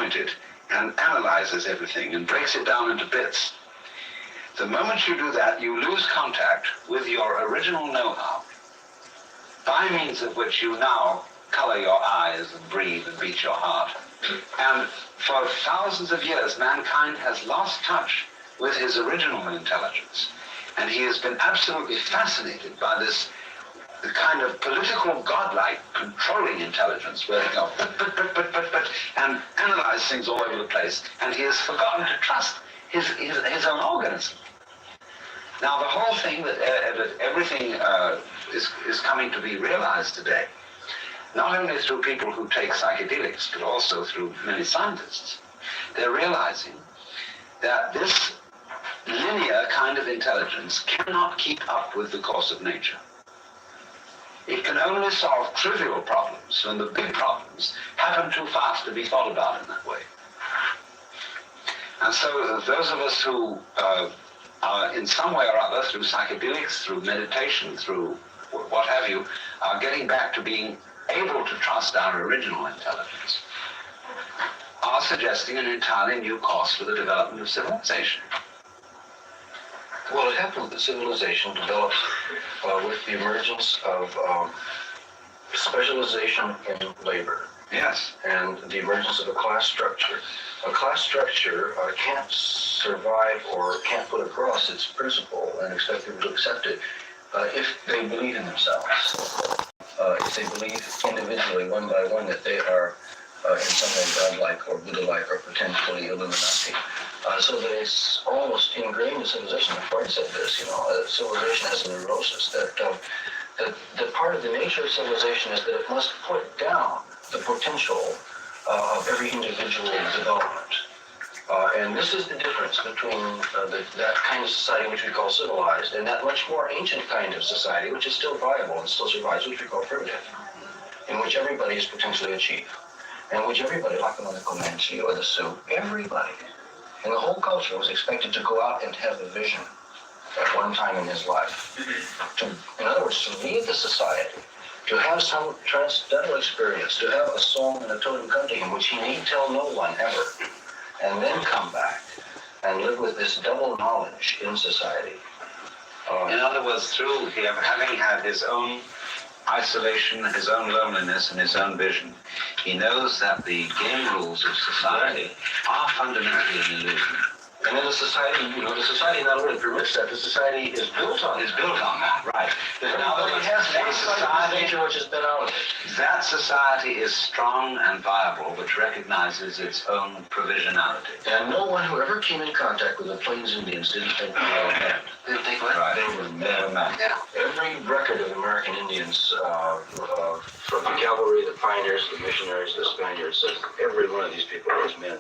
disjointed and analyzes everything and breaks it down into bits. The moment you do that, you lose contact with your original know-how, by means of which you now color your eyes and breathe and beat your heart. And for thousands of years, mankind has lost touch with his original intelligence. And he has been absolutely fascinated by this kind of political, godlike, controlling intelligence where they go, but, and analyze things all over the place. And he has forgotten to trust his own organism. Now, the whole thing that everything is coming to be realized today, not only through people who take psychedelics, but also through many scientists. They're realizing that this linear kind of intelligence cannot keep up with the course of nature. It can only solve trivial problems when the big problems happen too fast to be thought about in that way. And so those of us who are in some way or other, through psychedelics, through meditation, through what have you, are getting back to being able to trust our original intelligence, are suggesting an entirely new course for the development of civilization. Well, it happened that civilization developed with the emergence of specialization in labor. Yes. And the emergence of a class structure. A class structure can't survive or can't put across its principle and expect people to accept it if they believe in themselves. If they believe individually, one by one, that they are in some way godlike or Buddha-like or potentially Illuminati. So that it's almost ingrained in civilization. Freud said this, civilization has a neurosis, that part of the nature of civilization is that it must put down the potential of every individual development. And this is the difference between that kind of society which we call civilized and that much more ancient kind of society which is still viable and still survives, which we call primitive, in which everybody is potentially a chief, and which everybody, like the Comanche or the Sioux, everybody in the whole culture was expected to go out and have a vision at one time in his life. In other words, to lead the society, to have some transcendental experience, to have a song and a totem come to him, which he need tell no one ever, and then come back and live with this double knowledge in society. In other words, through him having had his own isolation, his own loneliness, and his own vision, he knows that the game rules of society are fundamentally an illusion. And in a society, the society not only permits that, the society is built on that, right. Now that it has a society which has been out of it. That society is strong and viable, which recognizes its own provisionality. And no one who ever came in contact with the Plains Indians didn't think they were men. Didn't think what? Right. They were men. Yeah. Every record of American Indians, from the cavalry, the pioneers, the missionaries, the Spaniards, says every one of these people was men.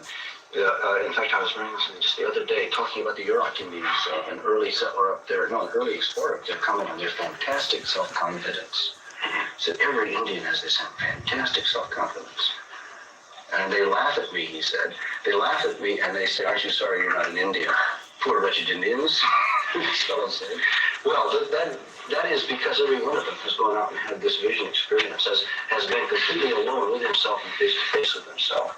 In fact, I was reading something just the other day talking about the Yurok Indians, an early settler up there, an early explorer up there, coming on their fantastic self-confidence. Said every Indian has this fantastic self-confidence. And they laugh at me, he said. They laugh at me and they say, "Aren't you sorry you're not an Indian?" Poor wretched Indians. Well, that is because every one of them has gone out and had this vision experience, has been completely alone with himself and face to face with himself,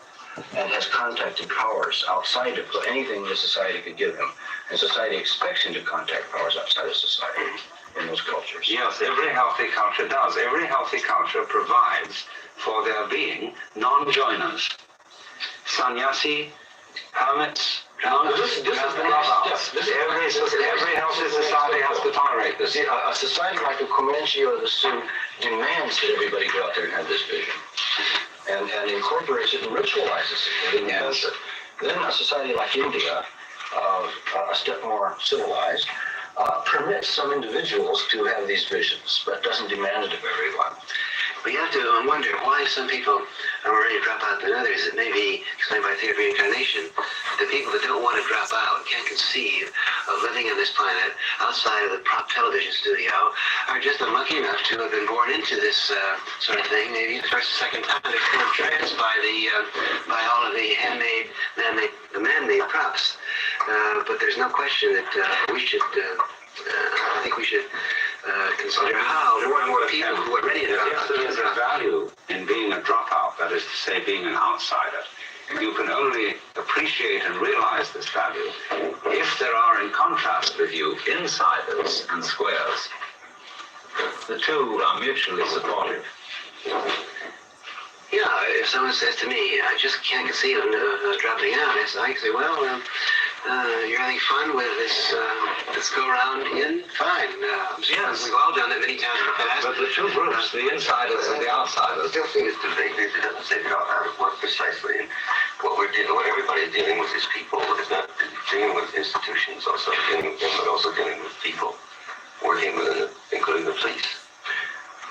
and has contacted powers outside of anything the society could give him. And society expects him to contact powers outside of society in those cultures. Yes, every healthy culture does. Every healthy culture provides for their being non-joiners. Sannyasi, hermits, every healthy society has to tolerate this. A society like the Comanche or the Sioux demands that everybody go out there and have this vision. And incorporates it and ritualizes it. Yes. Then a society like India, a step more civilized, permits some individuals to have these visions, but doesn't demand it of everyone. We have to wonder why some people are more ready to drop out than others. It may be explained by theory of reincarnation. The people that don't want to drop out, can't conceive of living on this planet outside of the prop television studio, are just unlucky enough to have been born into this sort of thing. Maybe the first or second time they're kind of tranced by all of the handmade, man-made props. But there's no question that we should. I think we should consider how more and more people who are ready to drop out. There is a value in being a dropout, that is to say, being an outsider. You can only appreciate and realize this value if there are, in contrast with you, insiders and squares. The two are mutually supportive. Yeah, if someone says to me, I just can't conceive of dropping out, I can say, well, you're having fun with this go-around in? Fine. Yes. We've all done that many times in the past. But the two groups, the insiders and the outsiders. I still think it's too vague. It doesn't say how to work precisely. And what everybody's dealing with is people. It's not dealing with institutions, also dealing with them, but also dealing with people, working with them, including the police.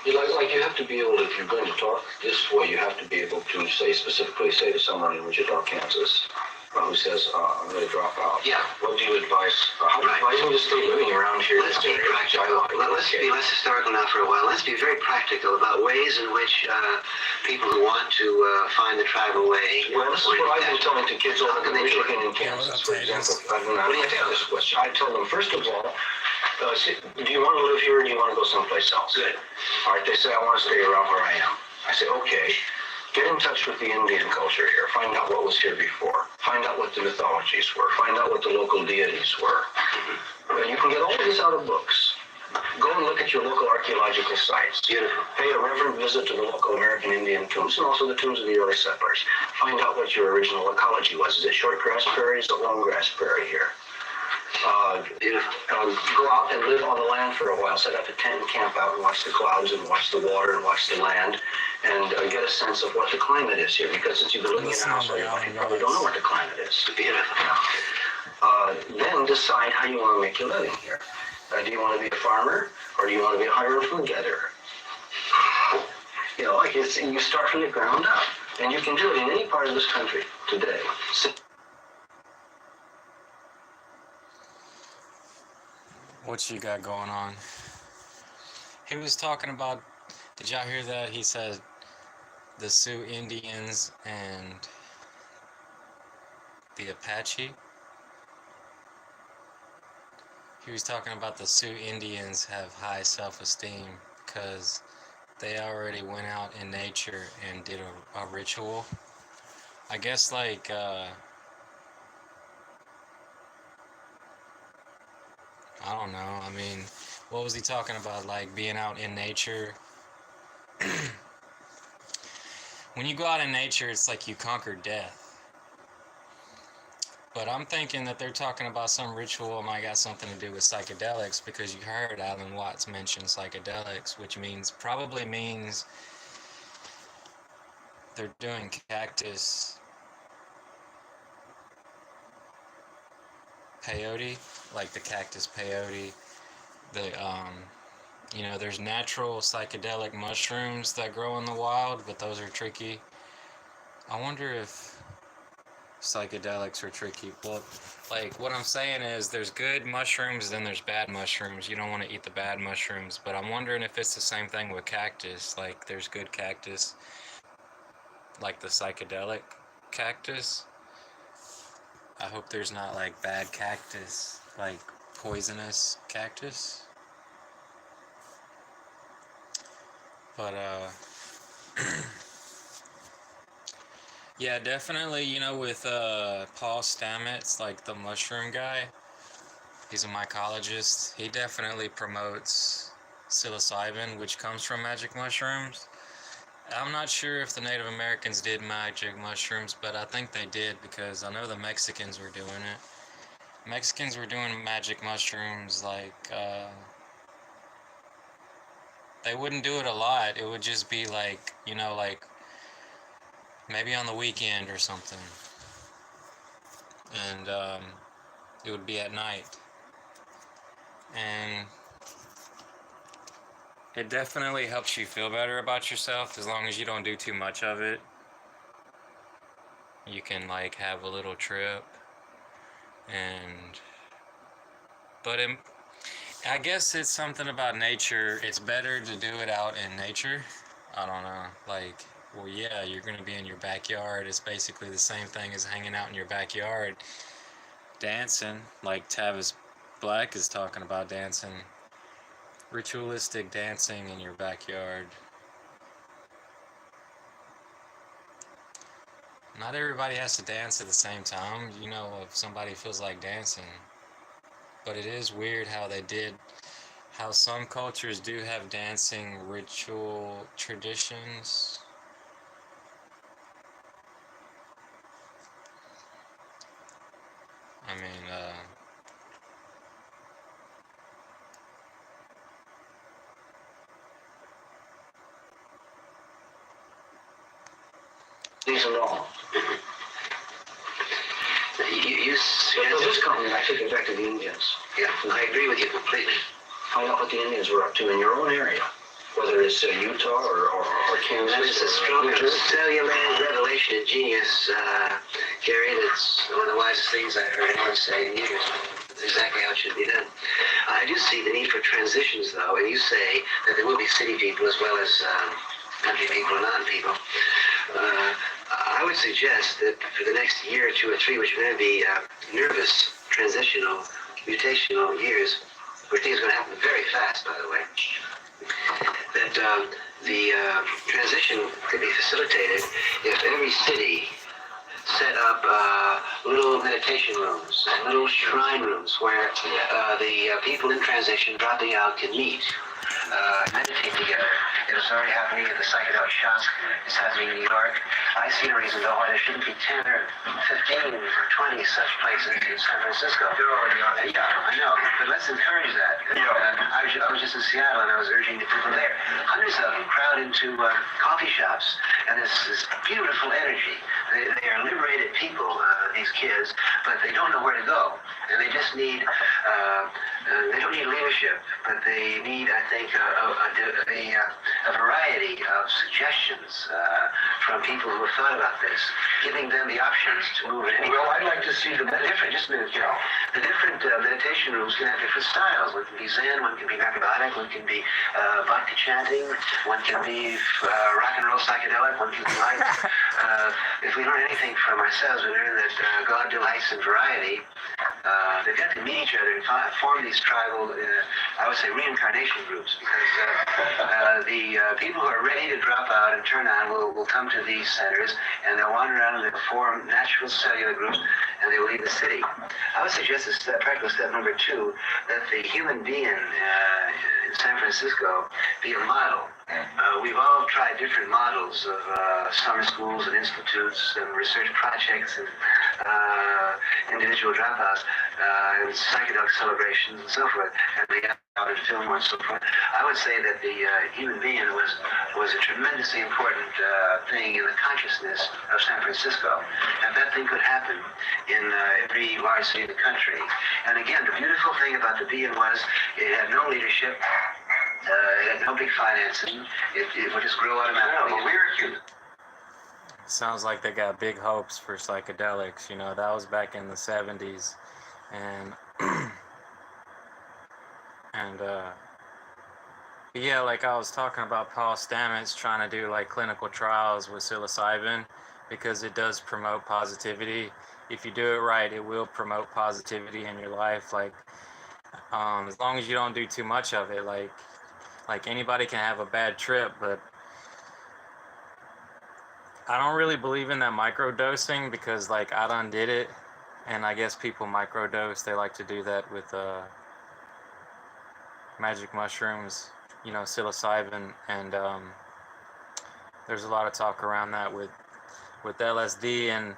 Like you have to be able, if you're going to talk this way, you have to be able to specifically say to someone in Wichita, Kansas, who says, I'm going to drop out. Yeah. What do you advise? How do you advise me to stay living around here? Let's be practical. Let's be less historical now for a while. Let's be very practical about ways in which people who want to find the tribal way. Well, this is what I've been telling to kids over in Michigan and Kansas, for example. What do you think of this question? I told them, first of all, do you want to live here or do you want to go someplace else? Good. All right, they say, I want to stay around where I am. I say, okay, get in touch with the Indian culture here. Find out what was here before. Find out what the mythologies were. Find out what the local deities were. You can get all of this out of books. Go and look at your local archaeological sites. Beautiful. Pay a reverent visit to the local American Indian tombs and also the tombs of the early settlers. Find out what your original ecology was. Is it short grass prairies or long grass prairie here? Go out and live on the land for a while. Set up a tent and camp out and watch the clouds and watch the water and watch the land and get a sense of what the climate is here. Because since you've been living in a house all your life, you probably don't know what the climate is. Then decide how you want to make your living here. Do you want to be a farmer or do you want to be a hired food gatherer? You know, you start from the ground up. And you can do it in any part of this country today. What you got going on? He was talking about, did y'all hear that? He said the Sioux Indians and the Apache. He was talking about the Sioux Indians have high self-esteem because they already went out in nature and did a ritual. I guess like I don't know. I mean, what was he talking about? Like being out in nature. When you go out in nature, it's like you conquer death. But I'm thinking that they're talking about some ritual might got something to do with psychedelics because you heard Alan Watts mention psychedelics, which probably means they're doing cactus peyote, like the cactus peyote. There's natural psychedelic mushrooms that grow in the wild, but those are tricky. I wonder if psychedelics are tricky. Well, like what I'm saying is there's good mushrooms, then there's bad mushrooms. You don't want to eat the bad mushrooms, but I'm wondering if it's the same thing with cactus. Like there's good cactus, like the psychedelic cactus. I hope there's not like bad cactus, like poisonous cactus. But yeah, definitely, with Paul Stamets, like the mushroom guy, he's a mycologist. He definitely promotes psilocybin, which comes from magic mushrooms. I'm not sure if the Native Americans did magic mushrooms, but I think they did because I know the Mexicans were doing it. Mexicans were doing magic mushrooms like, they wouldn't do it a lot. It would just be like, like maybe on the weekend or something. And it would be at night. And it definitely helps you feel better about yourself as long as you don't do too much of it. You can like have a little trip. But I guess it's something about nature. It's better to do it out in nature. I don't know. Like, well, yeah, you're going to be in your backyard. It's basically the same thing as hanging out in your backyard dancing. Like Tavis Black is talking about dancing. Ritualistic dancing in your backyard. Not everybody has to dance at the same time, you know, if somebody feels like dancing. But it is weird how some cultures do have dancing ritual traditions. I mean, These alone. This comment, I take it back to the Indians. Yeah, I agree with you completely. Find out what the Indians were up to in your own area, whether it's Utah or Kansas. That is a strong cellular revelation of genius, Gary. That's one of the wisest things I've heard anyone say in years. That's exactly how it should be done. I do see the need for transitions, though, and you say that there will be city people as well as country people and non-people. I would suggest that for the next year or 2 or 3, which are going to be nervous, transitional, mutational years, where things are going to happen very fast, by the way, that the transition could be facilitated if every city set up little meditation rooms and little shrine rooms where the people in transition dropping out can meet, meditate together. It is already happening at the psychedelic shops. It's happening in New York. I see no reason though why there shouldn't be 10 or 15 or 20 such places in San Francisco. They're already on it. Yeah, I know, but let's encourage that. I was just in Seattle and I was urging the people there. Hundreds of them crowd into coffee shops, and this beautiful energy. They are liberated people, these kids, but they don't know where to go, and they just need. They don't need leadership, but they need, I think, a variety of suggestions from people who have thought about this, giving them the options to move in any. Well, I'd like to see the different. Just a minute, Joe. The different meditation rooms can have different styles. One can be Zen, one can be macrobiotic, one can be bhakti chanting, one can be rock and roll psychedelic, one can be light. If we learn anything from ourselves, we learn that God delights in variety. They've got to meet each other and form these tribal, I would say, reincarnation groups, because the people who are ready to drop out and turn on will come to these centers, and they'll wander around and they'll form natural cellular groups, and they will leave the city. I would suggest as practical step number 2, that the human being in San Francisco be a model. We've all tried different models of summer schools and institutes and research projects and individual dropouts and psychedelic celebrations and so forth, and the out in Fillmore and so forth. I would say that the human being was a tremendously important thing in the consciousness of San Francisco, and that thing could happen in every large city in the country. And again, the beautiful thing about the being was it had no leadership. It had no big financing. It would just grow automatically. No, we were cute. sounds like they got big hopes for psychedelics. You know, that was back in the 70s. And, and, yeah, like I was talking about Paul Stamets trying to do like clinical trials with psilocybin because it does promote positivity. If you do it right, it will promote positivity in your life. Like, as long as you don't do too much of it, like anybody can have a bad trip, but I don't really believe in that microdosing because like I done did it, and I guess people microdose. They like to do that with magic mushrooms, you know, psilocybin, and there's a lot of talk around that with LSD, and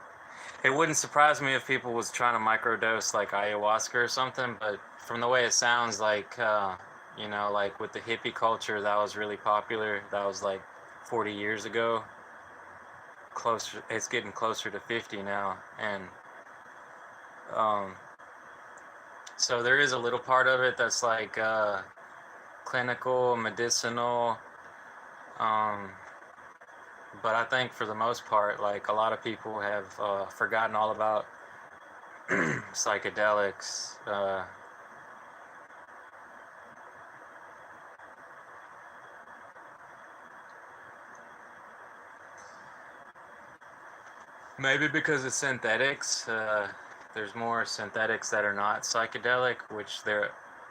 it wouldn't surprise me if people was trying to microdose like ayahuasca or something, but from the way it sounds like, you know, like with the hippie culture, that was really popular. That was like 40 years ago. Closer, it's getting closer to 50 now, and so there is a little part of it that's like clinical, medicinal, but I think for the most part, like a lot of people have forgotten all about psychedelics. Maybe because it's synthetics. There's more synthetics that are not psychedelic,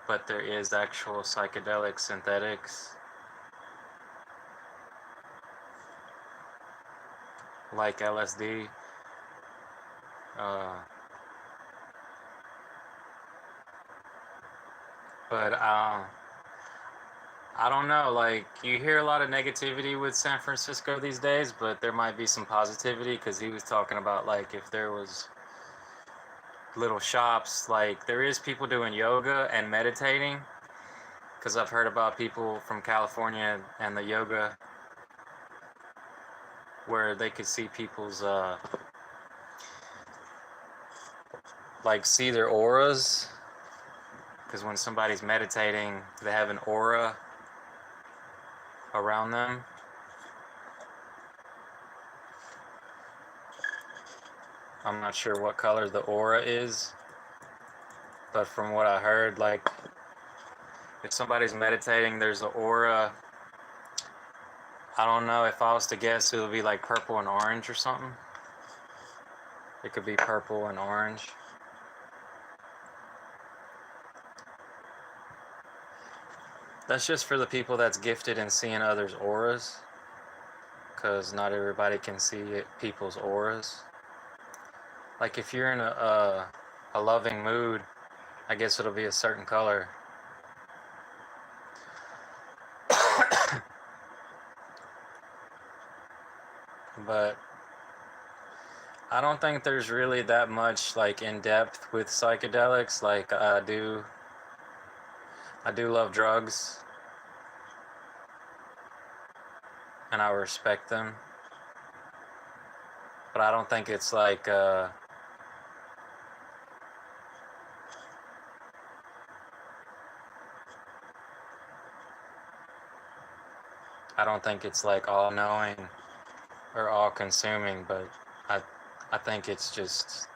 but there is actual psychedelic synthetics. Like LSD. But I don't know. Like, you hear a lot of negativity with San Francisco these days, but there might be some positivity because he was talking about like if there was little shops, like there is people doing yoga and meditating. Because I've heard about people from California and the yoga where they could see people's like see their auras. Because when somebody's meditating, they have an aura around them. I'm not sure what color the aura is, but from what I heard, like if somebody's meditating, there's an aura. I don't know, if I was to guess, it would be like purple and orange or something. It could be purple and orange. That's just for the people that's gifted in seeing others' auras, because not everybody can see people's auras. Like if you're in a loving mood, I guess it'll be a certain color. But I don't think there's really that much like in depth with psychedelics. Like I do love drugs and I respect them, but I don't think it's like I don't think it's like all knowing or all consuming, but I think it's just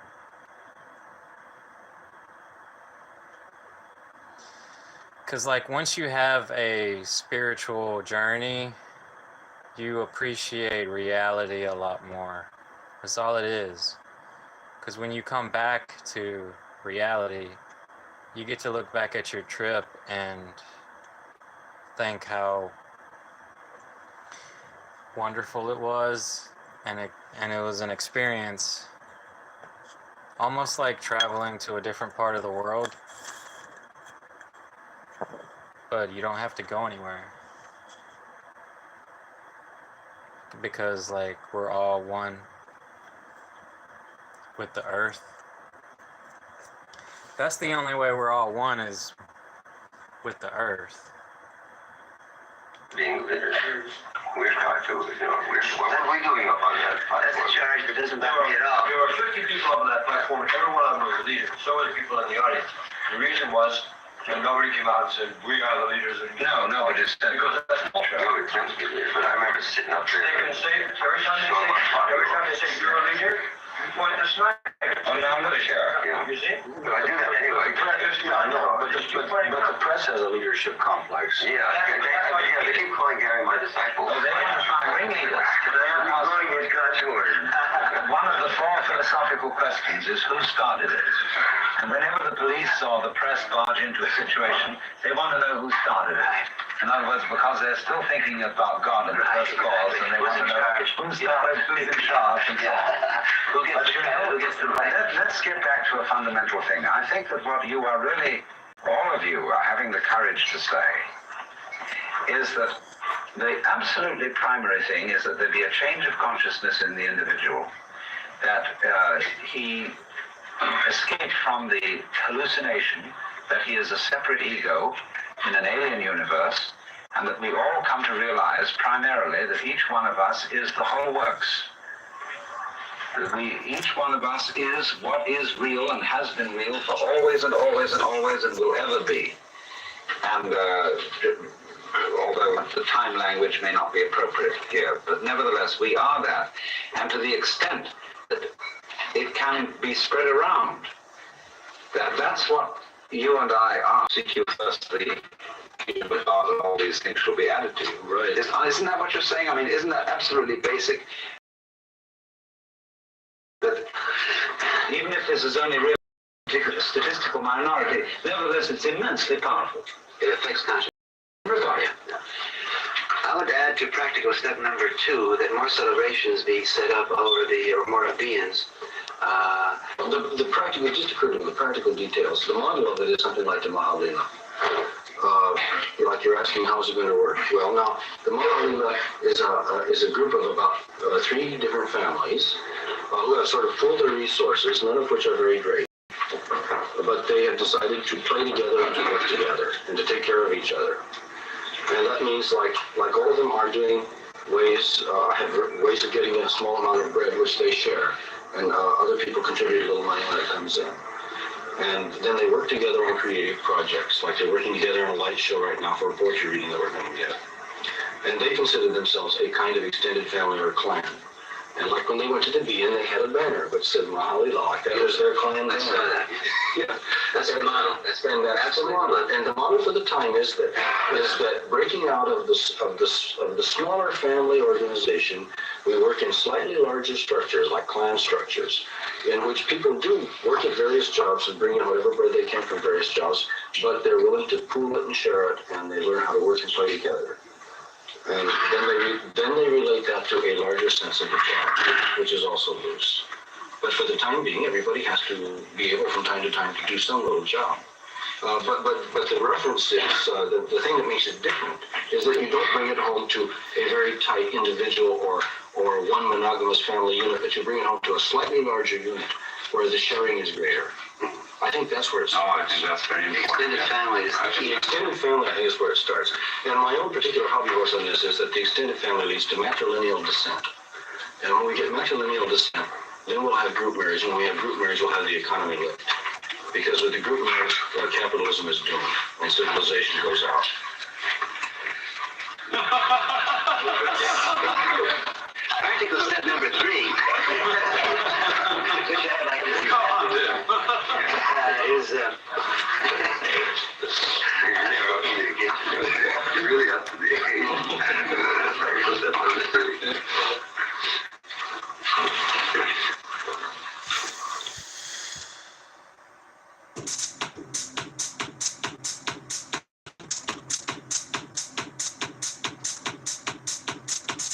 because like once you have a spiritual journey, you appreciate reality a lot more. That's all it is. Because when you come back to reality, you get to look back at your trip and think how wonderful it was, and it was an experience almost like traveling to a different part of the world, but you don't have to go anywhere because like we're all one with the earth. That's the only way we're all one, is with the earth. Being literature. We're taught to, what are we doing up on that platform? That's a charge that doesn't bother me at all. There were 50 people up on that platform, and every one of them was a leader. So were the people in the audience. The reason was, and nobody came out and said, we are the leaders. No, but it's because that's bullshit. No, it can't be leaders, but I remember sitting up there. They can say, every time they say you're a leader, you point the sniper. Oh, now I'm not sure. Yeah. You see? But I do that anyway. I know, but the press has a leadership complex. Yeah, they keep calling Gary my disciple. Oh, they want to find ringleaders. I'm going with God's word. One of the four philosophical questions is who started it? And whenever the police or the press barge into a situation, they want to know who started it. In other words, because they're still thinking about God and the first cause, and they want to know who started, who's in charge, and so on. Let's get back to a fundamental thing. I think that what you are really, all of you are having the courage to say, is that the absolutely primary thing is that there be a change of consciousness in the individual, that he escaped from the hallucination that he is a separate ego in an alien universe, and that we all come to realize primarily that each one of us is the whole works. That each one of us is what is real and has been real for always and always and always and will ever be. And although the time language may not be appropriate here, but nevertheless we are that. And to the extent that it can be spread around, that's what you and I are. Seek you first the kingdom of God, and all these things shall be added to you. Right. Isn't that what you're saying? I mean, isn't that absolutely basic? That even if this is only really a statistical minority, nevertheless it's immensely powerful. It affects consciousness. Everybody. I would add to practical step number 2 that more celebrations be set up over the Aurora beings The practical, it just occurred to me, the practical details. The model of it is something like the Mahalila. Like you're asking, how is it going to work? Well, now, the Mahalila is a group of about 3 different families who have sort of pooled their resources, none of which are very great. But they have decided to play together and to work together and to take care of each other. And that means like all of them are doing have ways of getting a small amount of bread which they share. And other people contribute a little money when it comes in. And then they work together on creative projects, like they're working together on a light show right now for a poetry reading that we're going to get. And they consider themselves a kind of extended family or clan. And like when they went to the Inn, they had a banner which said Mahalila, like that was their clan banner. Yeah, That's the model. That's the model. And the model for the time is that breaking out of the smaller family organization, we work in slightly larger structures, like clan structures, in which people do work at various jobs and bring in whatever bread they can from various jobs, but they're willing to pool it and share it, and they learn how to work and play together. And then they relate that to a larger sense of the job, which is also loose. But for the time being, everybody has to be able from time to time to do some little job. But the reference is, the thing that makes it different is that you don't bring it home to a very tight individual or one monogamous family unit, but you bring it home to a slightly larger unit where the sharing is greater. I think that's where it starts. Oh, I think that's very important. Extended family is the key. The extended family, I think, is where it starts. And my own particular hobby horse on this is that the extended family leads to matrilineal descent. And when we get matrilineal descent, then we'll have group marriage. And when we have group marriage, we'll have the economy lift. Because with the group marriage, capitalism is doomed, and civilization goes out. Practical step number 3. Which I like to see. Come on, Tim. Is You really have to be. Practical step number 3.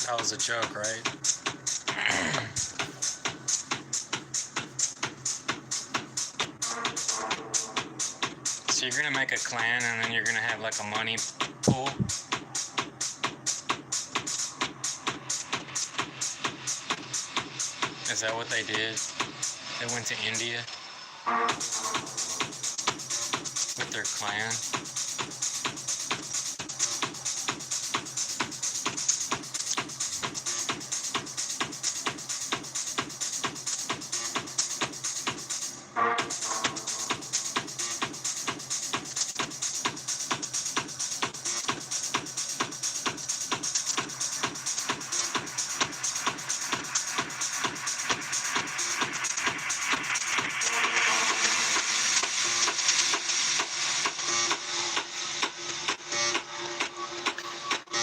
That was a joke, right? So you're gonna make a clan and then you're gonna have like a money pool? Is that what they did? They went to India with their clan?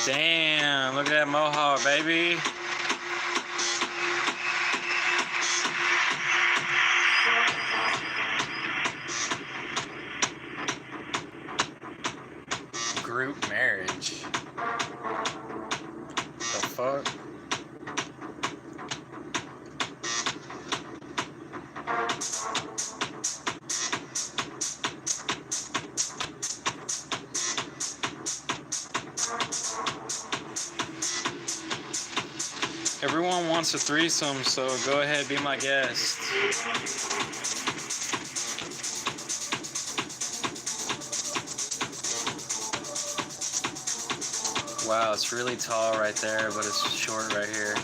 Damn, look at that mohawk, baby. Group marriage. The fuck? Everyone wants a threesome, so go ahead, be my guest. Wow, it's really tall right there, but it's short right here.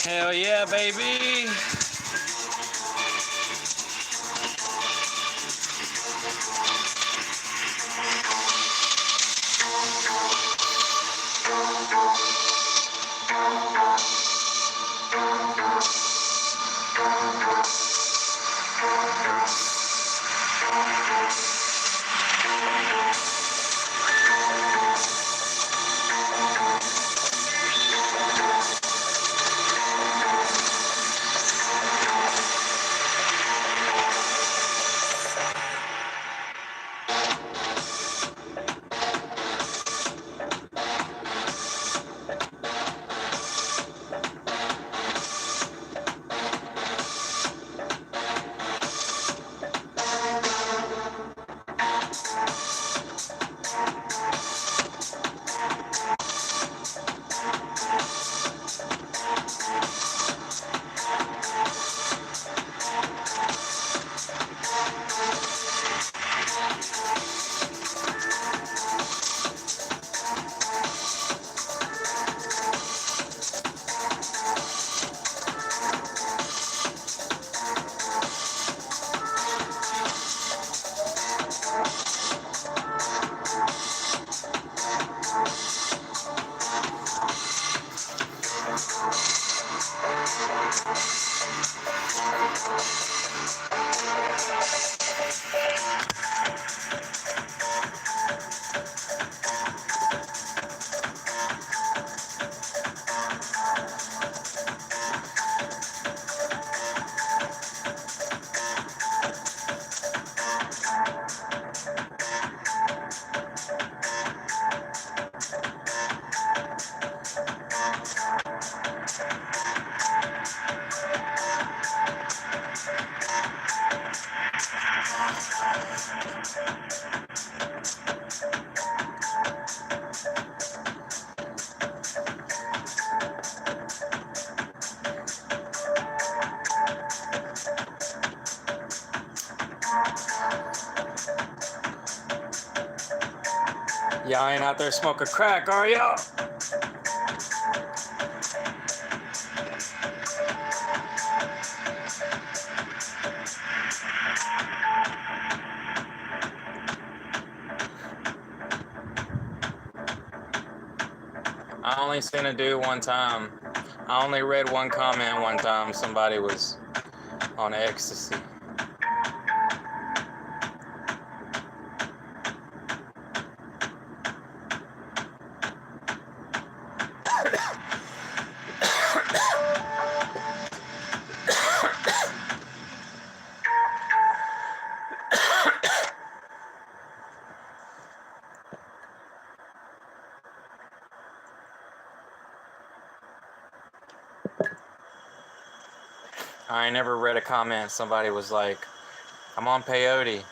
Hell yeah, baby! Y'all ain't out there smoking crack, are y'all? I only seen a dude one time. I only read one comment one time. Somebody was on ecstasy. I ain't never read a comment. Somebody was like, I'm on peyote.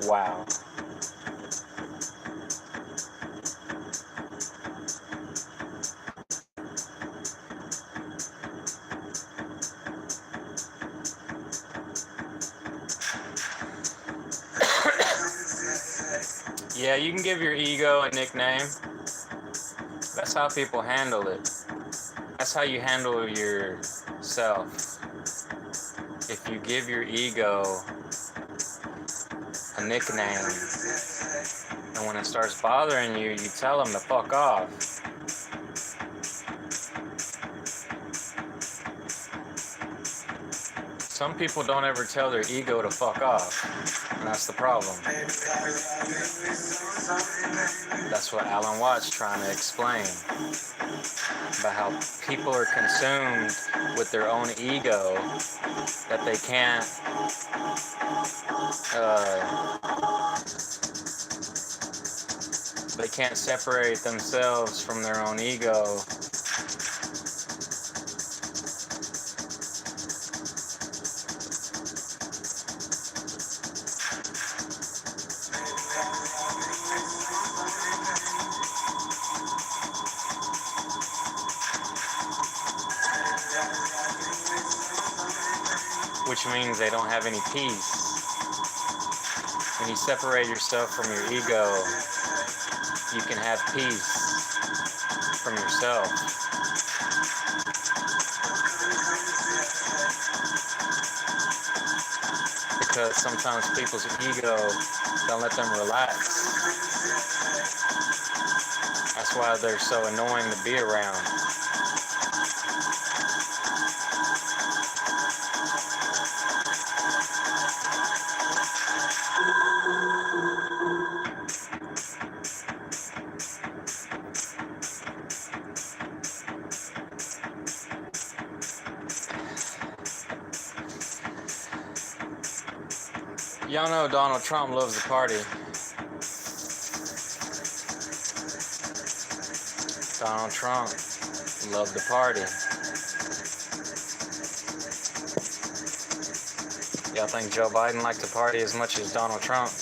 Wow. Yeah, you can give your ego a nickname. That's how people handle it. That's how you handle yourself. If you give your ego a nickname, and when it starts bothering you, you tell them to fuck off. Some people don't ever tell their ego to fuck off, and that's the problem. That's what Alan Watts trying to explain, about how people are consumed with their own ego, that they can't separate themselves from their own ego. Which means they don't have any peace. When you separate yourself from your ego, you can have peace from yourself. Because sometimes people's ego don't let them relax. That's why they're so annoying to be around. Y'all know Donald Trump loves the party. Donald Trump loved the party. Y'all think Joe Biden liked to party as much as Donald Trump?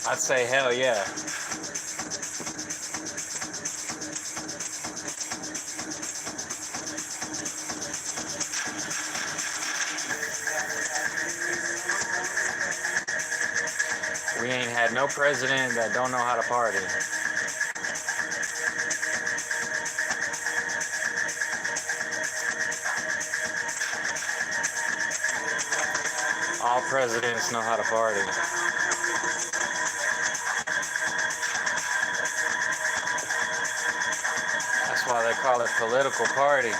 I'd say hell yeah. We ain't had no president that don't know how to party. All presidents know how to party. That's why they call it political party.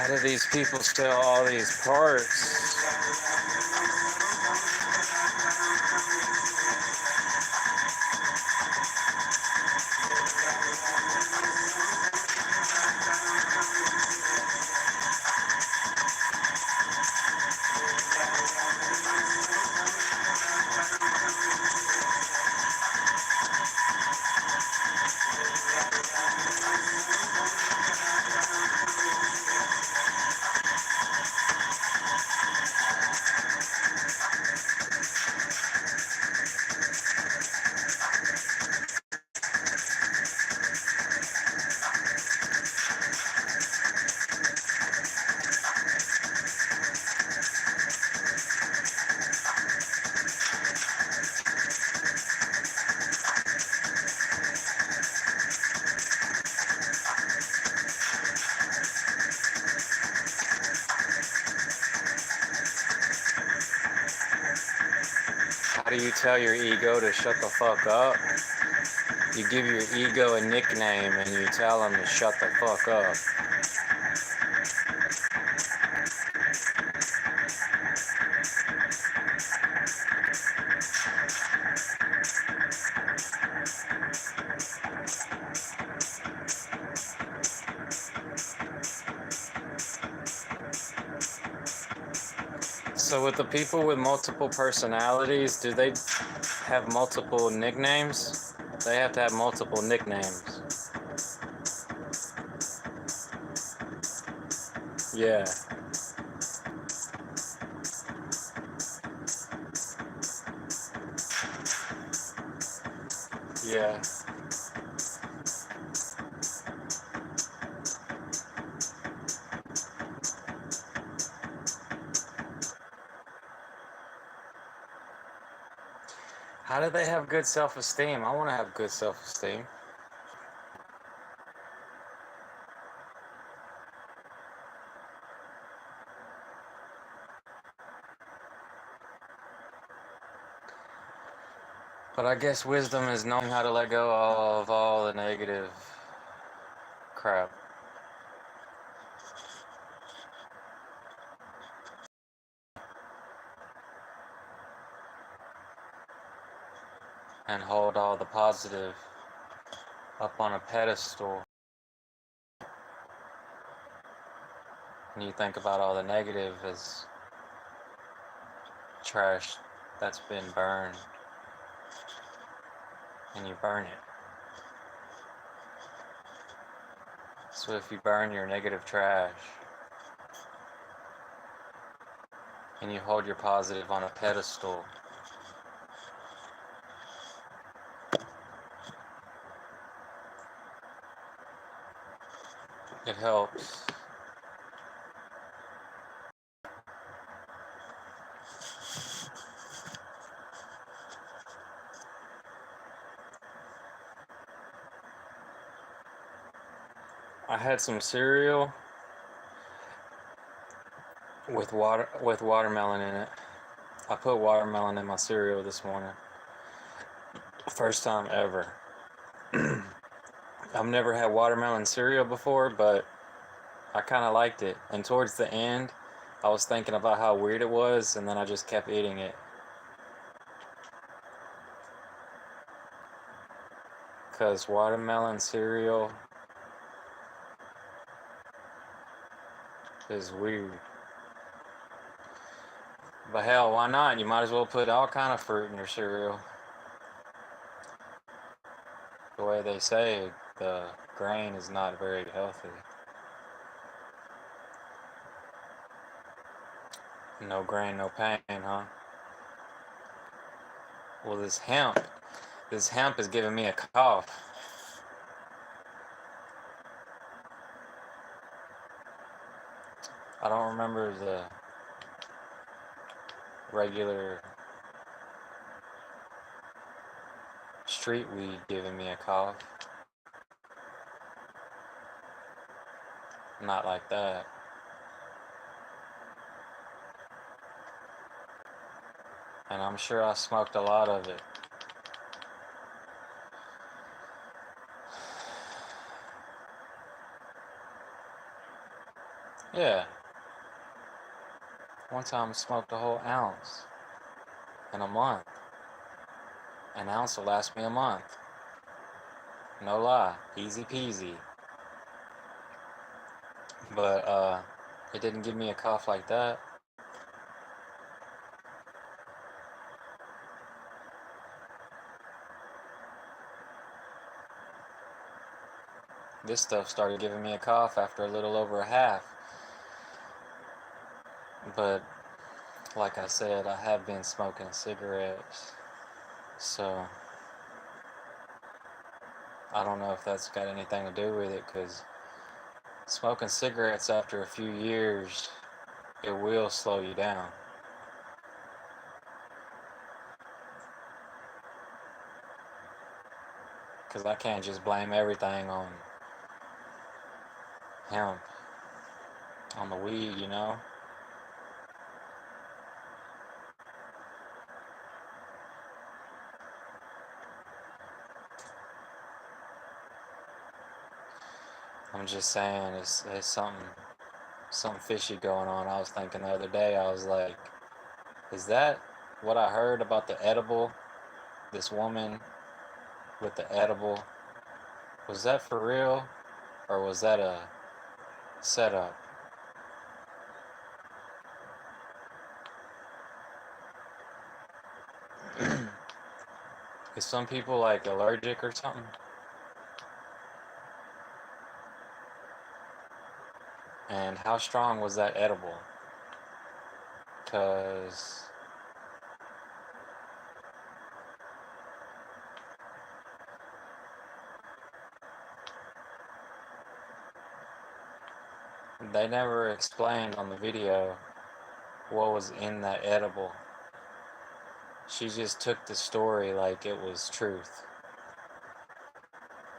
How do these people steal all these parts? How do you tell your ego to shut the fuck up? You give your ego a nickname and you tell them to shut the fuck up. So with the people with multiple personalities, do they have multiple nicknames? They have to have multiple nicknames. Yeah. Yeah. How do they have good self-esteem? I want to have good self-esteem. But I guess wisdom is knowing how to let go of all the negative crap. And hold all the positive up on a pedestal. And you think about all the negative as trash that's been burned. And you burn it. So if you burn your negative trash and you hold your positive on a pedestal, it helps. I had some cereal with watermelon in it. I put watermelon in my cereal this morning. First time ever. I've never had watermelon cereal before, but I kind of liked it. And towards the end, I was thinking about how weird it was, and then I just kept eating it. Because watermelon cereal is weird. But hell, why not? You might as well put all kind of fruit in your cereal. The way they say, the grain is not very healthy. No grain, no pain, huh? Well, this hemp is giving me a cough. I don't remember the regular street weed giving me a cough. Not like that. And I'm sure I smoked a lot of it. Yeah. One time I smoked a whole ounce in a month. An ounce will last me a month. No lie. Easy peasy. But it didn't give me a cough like that. This stuff started giving me a cough after a little over a half. But like I said, I have been smoking cigarettes. So I don't know if that's got anything to do with it, because smoking cigarettes after a few years, it will slow you down. Because I can't just blame everything on hemp, on the weed, you know? I'm just saying, it's something fishy going on. I was thinking the other day, I was like, is that what I heard about the edible? This woman with the edible, was that for real, or was that a setup? Is some people like allergic or something? And how strong was that edible? Because they never explained on the video what was in that edible. She just took the story like it was truth.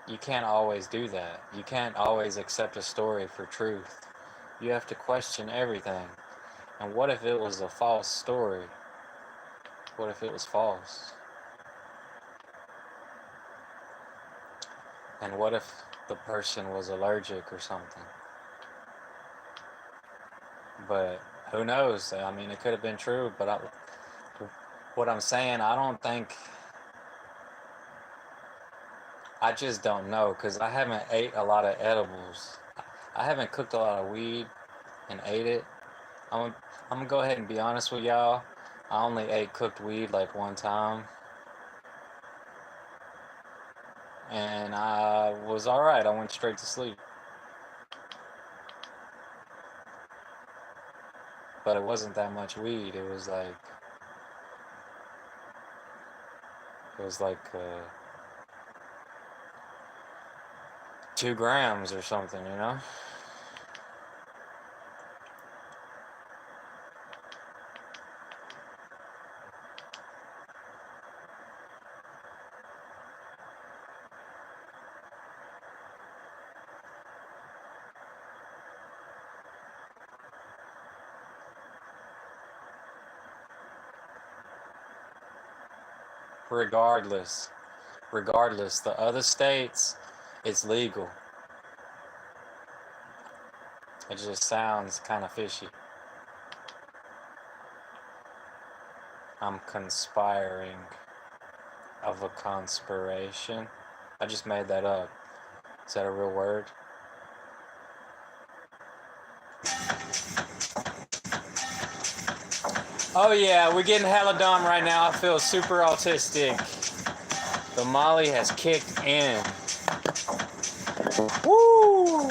You can't always do that. You can't always accept a story for truth. You have to question everything. And what if it was a false story? What if it was false? And what if the person was allergic or something? But who knows? I mean, it could have been true, but what I'm saying, I just don't know, because I haven't ate a lot of edibles. I haven't cooked a lot of weed and ate it. I'm gonna go ahead and be honest with y'all. I only ate cooked weed like one time, and I was alright. I went straight to sleep. But it wasn't that much weed. It was like 2 grams or something, you know? Regardless, the other states, it's legal. It just sounds kind of fishy. I'm conspiring of a conspiration. I just made that up. Is that a real word? Oh yeah, we're getting hella dumb right now. I feel super autistic. The Molly has kicked in. Woo!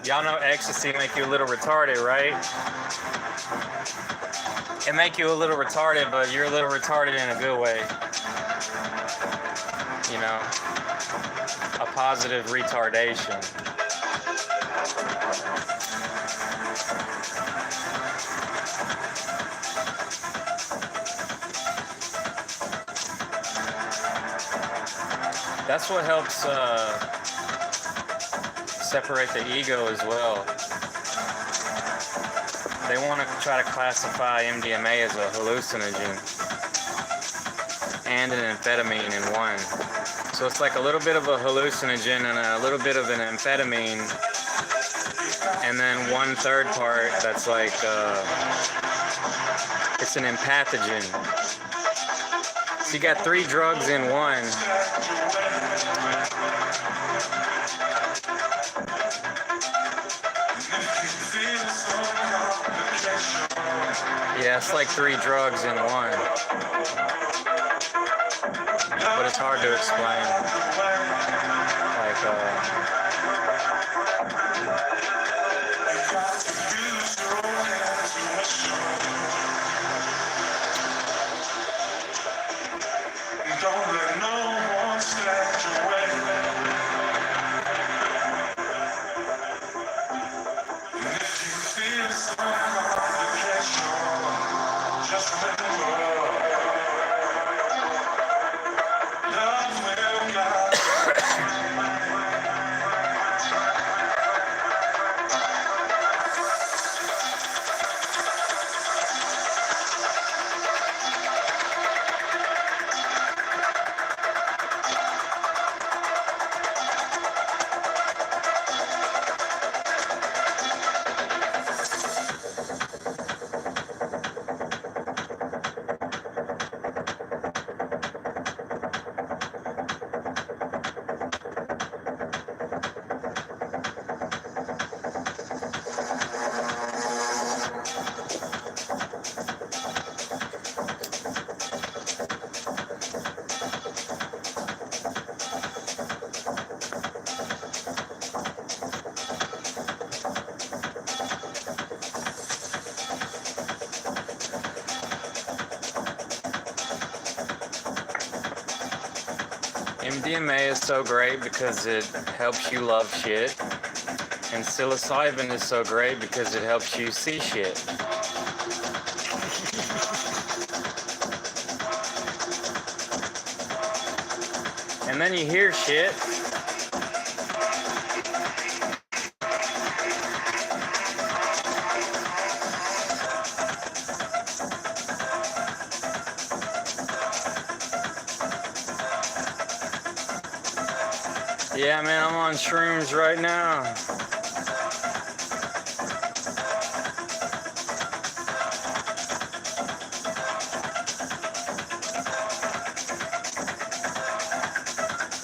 Y'all know ecstasy make you a little retarded, right? It make you a little retarded, but you're a little retarded in a good way. You know, a positive retardation. That's what helps separate the ego as well. They want to try to classify MDMA as a hallucinogen and an amphetamine in one. So it's like a little bit of a hallucinogen and a little bit of an amphetamine, and then 1/3 part that's like it's an empathogen. So you got 3 drugs in one. Yeah, it's like 3 drugs in one. But it's hard to explain. Like, don't let no one snatch away. And if you feel some complication, just remember, love will guide you. MDMA is so great because it helps you love shit, and psilocybin is so great because it helps you see shit. And then you hear shit. Yeah, man, I'm on shrooms right now.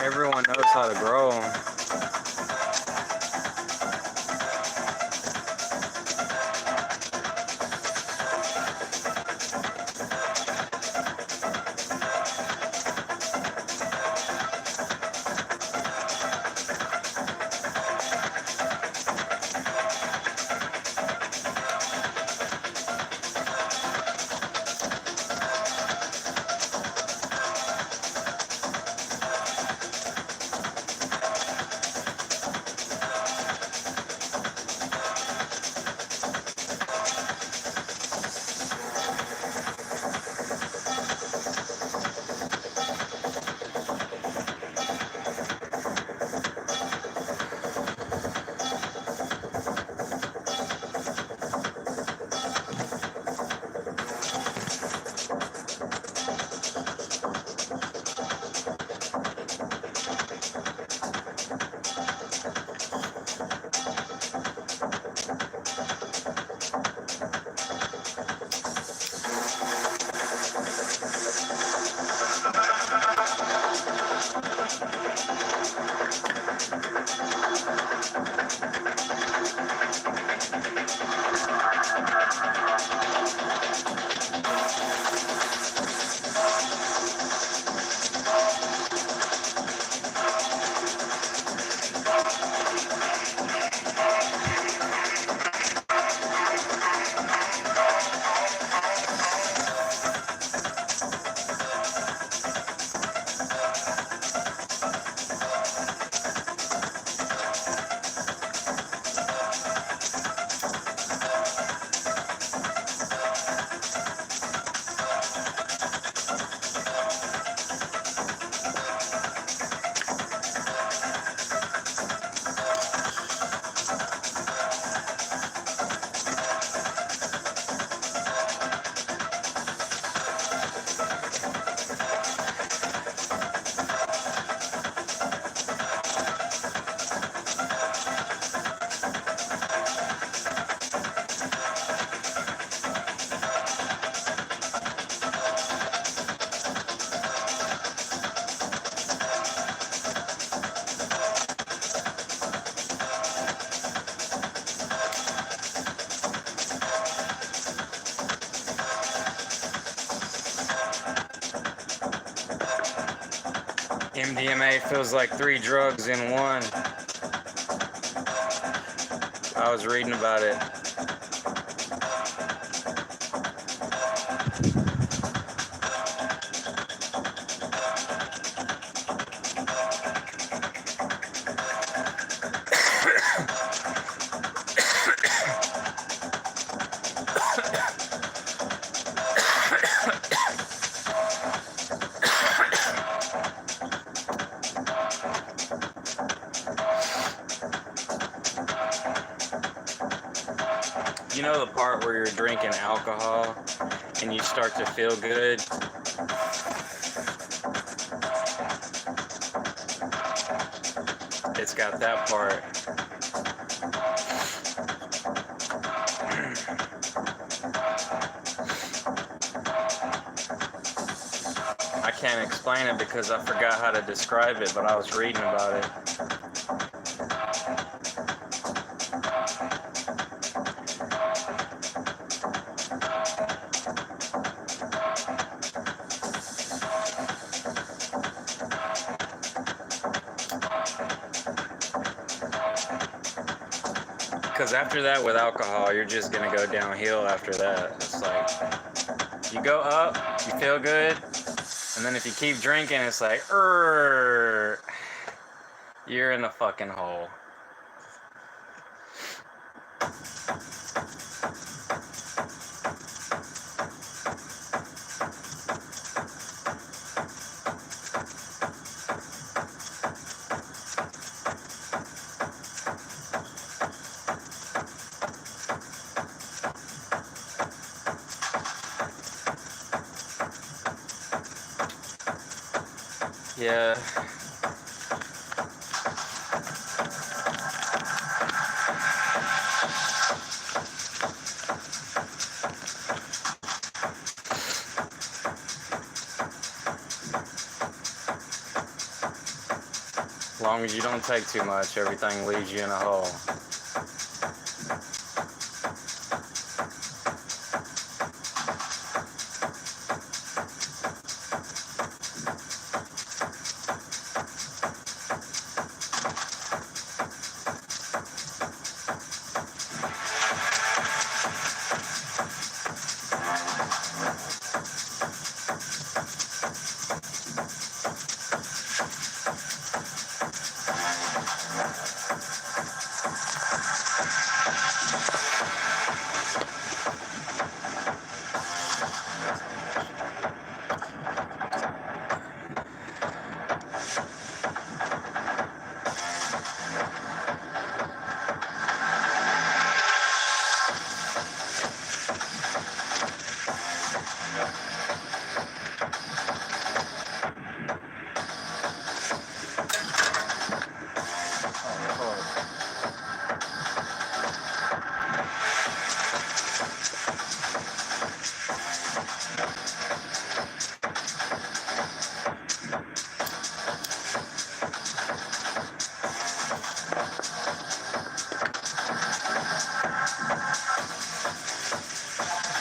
Everyone knows how to grow them. MDMA feels like 3 drugs in one. I was reading about it. You know the part where you're drinking alcohol and you start to feel good? It's got that part. I can't explain it because I forgot how to describe it, but I was reading about it. Because after that with alcohol, you're just going to go downhill after that. It's like, you go up, you feel good, and then if you keep drinking, it's like, you're in the fucking hole. Yeah. As long as you don't take too much, everything leaves you in a hole.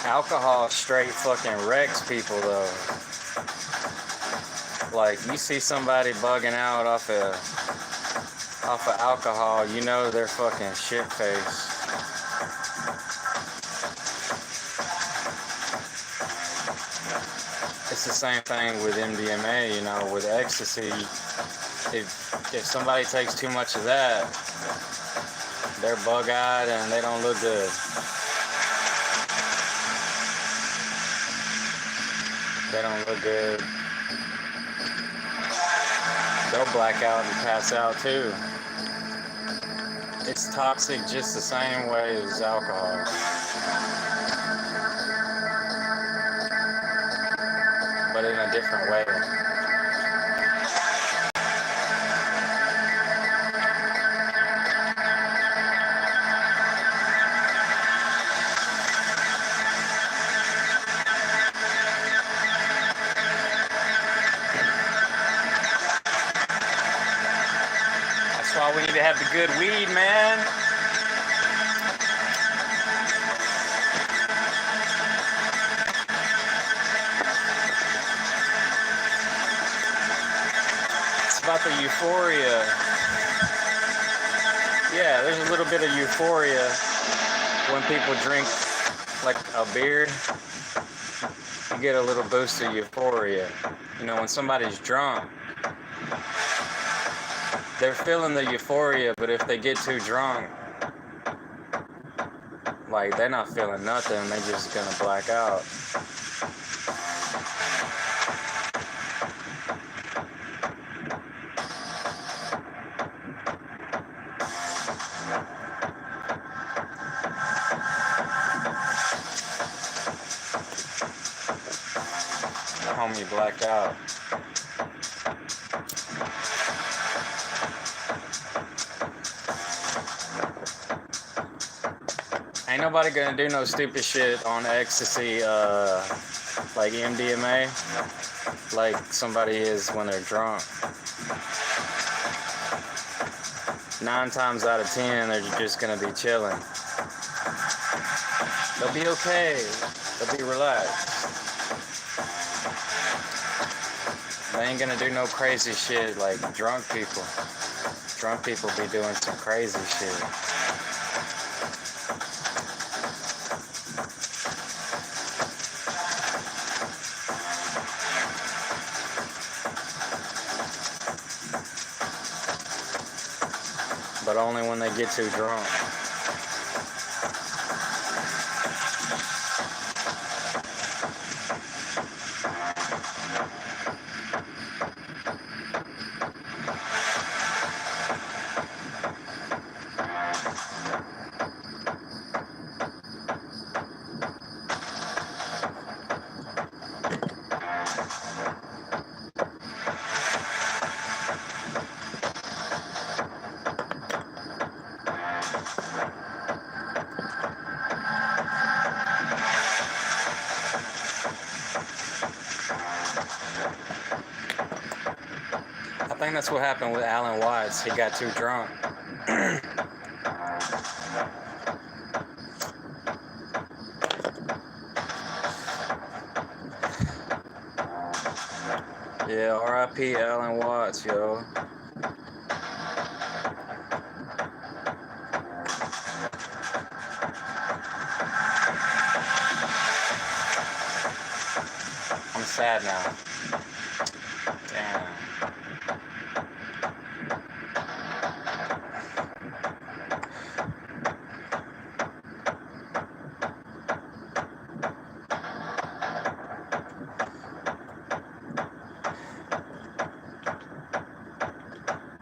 Alcohol straight fucking wrecks people though. Like, you see somebody bugging out off of alcohol, you know they're fucking shit faced. It's the same thing with MDMA, you know, with ecstasy. If somebody takes too much of that, they're bug-eyed and they don't look good. They don't look good. They'll black out and pass out too. It's toxic just the same way as alcohol. But in a different way. That's why we need to have the good weed, man. about the euphoria. Yeah, there's a little bit of euphoria when people drink like a beer. You get a little boost of euphoria. You know, when somebody's drunk, they're feeling the euphoria, but if they get too drunk, like they're not feeling nothing, they're just gonna black out. Homie blacked out. Ain't nobody gonna do no stupid shit on ecstasy, like MDMA, like somebody is when they're drunk. 9 times out of 10, they're just gonna be chilling. They'll be okay. They'll be relaxed. They ain't gonna do no crazy shit like drunk people. Drunk people be doing some crazy shit. But only when they get too drunk. I think that's what happened with Alan Watts. He got too drunk. Yeah, R.I.P. Alan Watts, yo. I'm sad now. Damn.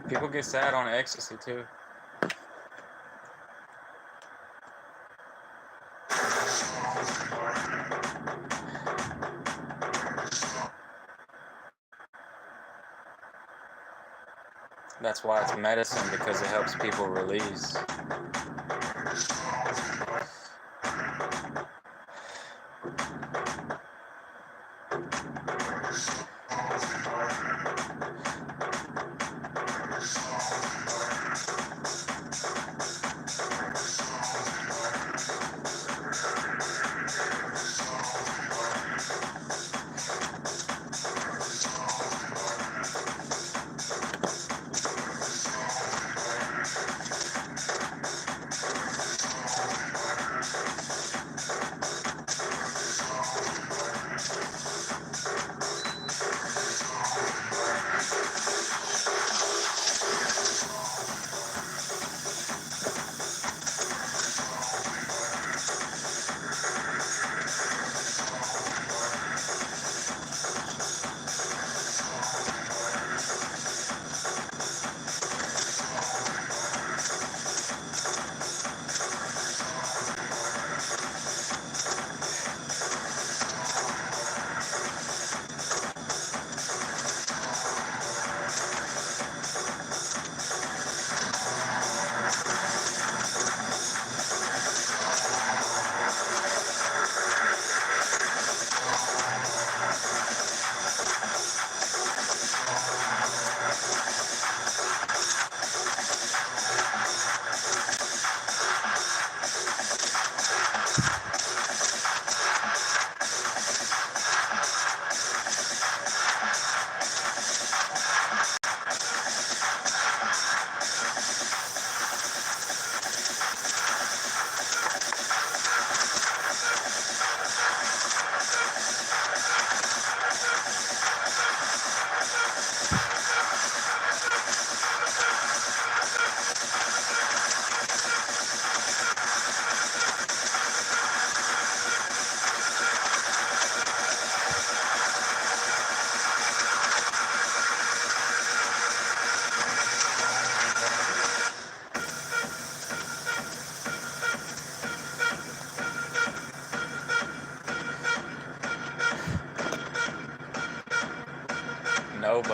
People get sad on ecstasy too. That's why it's medicine, because it helps people release.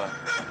Bye.